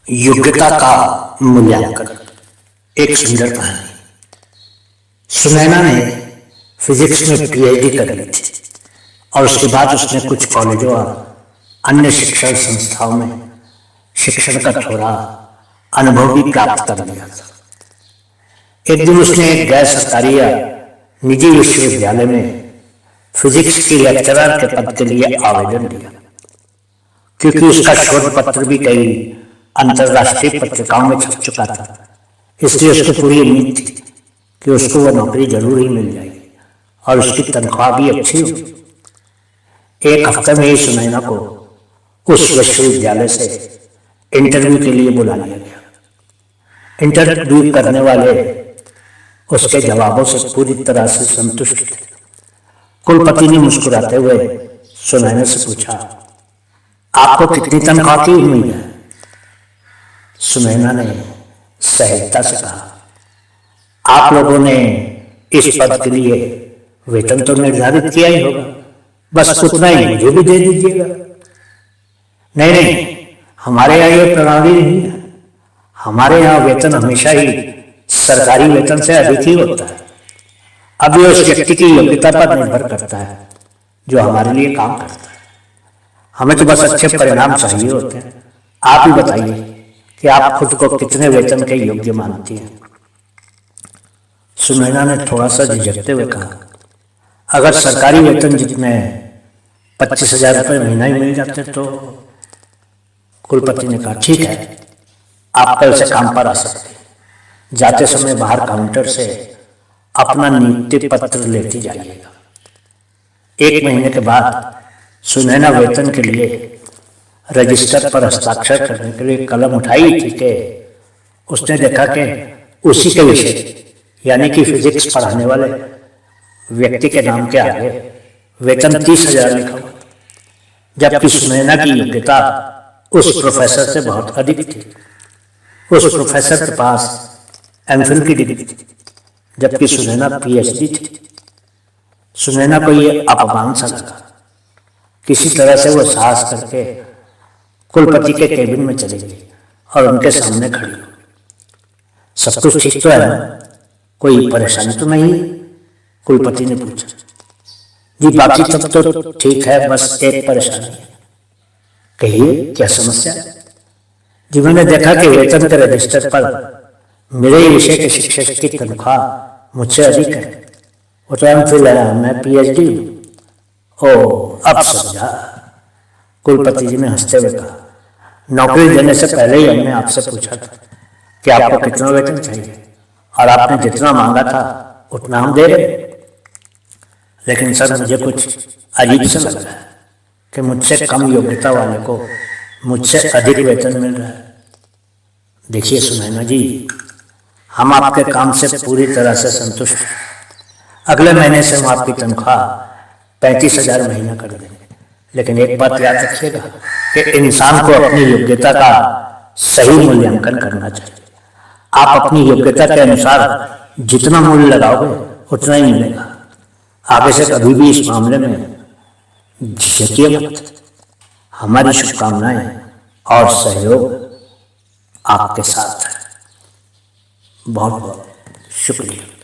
योग्यता का मूल्यांकन। एक सुंदर कहानी। सुनैना ने फिजिक्स में पीएचडी कर ली थी और उसके बाद उसने कुछ कॉलेजों और अन्य शिक्षण संस्थाओं में शिक्षण का थोड़ा अनुभव भी प्राप्त कर लिया था। एक दिन उसने एक गैर सरकारी या निजी विश्वविद्यालय में फिजिक्स की लेक्चरर के पद के लिए आवेदन दिया। क्योंकि उसका शोध पत्र भी कई अंतर्राष्ट्रीय पत्रिकाओं में छप चुका था, इसलिए उसको पूरी उम्मीद थी कि उसको वह नौकरी जरूर ही मिल जाएगी और उसकी तनख्वाह भी अच्छी हो। एक हफ्ते में ही सुनैना को उस विश्वविद्यालय से इंटरव्यू के लिए बुला लिया गया। इंटरव्यू करने वाले उसके जवाबों से पूरी तरह से संतुष्ट थे। कुलपति ने मुस्कुराते हुए सुनैना से पूछा, आपको कितनी तनख्वाह की उम्मीद है? सुनैना ने सहजता से कहा, आप लोगों ने इस पद के लिए वेतन तो निर्धारित किया ही होगा, बस उतना ही मुझे भी दे दीजिएगा। नहीं, हमारे यहाँ ये प्रणाली नहीं है। हमारे यहाँ वेतन हमेशा ही सरकारी वेतन से अधिक ही होता है। अब ये उस व्यक्ति की योग्यता पर निर्भर करता है जो हमारे लिए काम करता है। हमें तो बस अच्छे परिणाम चाहिए होते हैं। आप ही बताइए कि आप खुद को कितने वेतन के योग्य मानती हैं? सुनैना ने थोड़ा सा झिझकते हुए कहा, अगर सरकारी वेतन जितने 25,000 रुपये महीना ही मिल जाते तो। कुलपति ने कहा, ठीक है, आप कल से काम पर आ सकते। जाते समय बाहर काउंटर से अपना नियुक्ति पत्र लेती जाइएगा। 1 महीने के बाद सुनैना वेतन के लिए रजिस्टर पर हस्ताक्षर करने के लिए कलम उठाई थी कि उसने देखा कि उसी के विषय यानी कि फिजिक्स पढ़ाने वाले व्यक्ति के नाम के आगे वेतन 30,000 लिखा हुआ, जबकि सुनैना की योग्यता उस प्रोफेसर से बहुत अधिक थी। उस प्रोफेसर के पास एमफिल की डिग्री थी, जबकि सुनैना पीएचडी थी। सुनैना को ये अपमान सा लगा। किसी तरह से वो साहस करके कुलपति के केबिन में चली गई और उनके सामने खड़ी हो। सब कुछ ठीक तो है ना? कोई परेशानी तो नहीं? कुलपति ने पूछा। जी बाकी सब तो ठीक है, बस एक परेशानी है। कहिए, क्या समस्या? जी मैंने देखा कि वेतन के रजिस्टर पर मेरे ही विषय के शिक्षक की तनख्वाह मुझसे अधिक है। वो तो एमफिल है, मैं पीएचडी हूँ। ओह, अब समझा। कुलपति जी ने हंसते हुए कहा, नौकरी देने से पहले ही हमने आपसे पूछा था कि आपको कितना वेतन चाहिए और आपने जितना मांगा था उतना हम दे रहे। लेकिन सर, मुझे कुछ अजीब सा लग रहा है कि मुझसे कम योग्यता वाले को मुझसे अधिक वेतन मिल रहा है। देखिए सुनैना जी, हम आपके काम से पूरी तरह से संतुष्ट हैं। अगले महीने से हम आपकी तनख्वाह 35,000 महीना कर देंगे। लेकिन एक बात याद रखिएगा कि इंसान को अपनी योग्यता का सही मूल्यांकन करना चाहिए। आप अपनी योग्यता के अनुसार जितना मूल्य लगाओगे उतना ही मिलेगा। आगे से कभी भी इस मामले में झिझकिए मत। हमारी शुभकामनाएं और सहयोग आपके साथ है। बहुत बहुत शुक्रिया।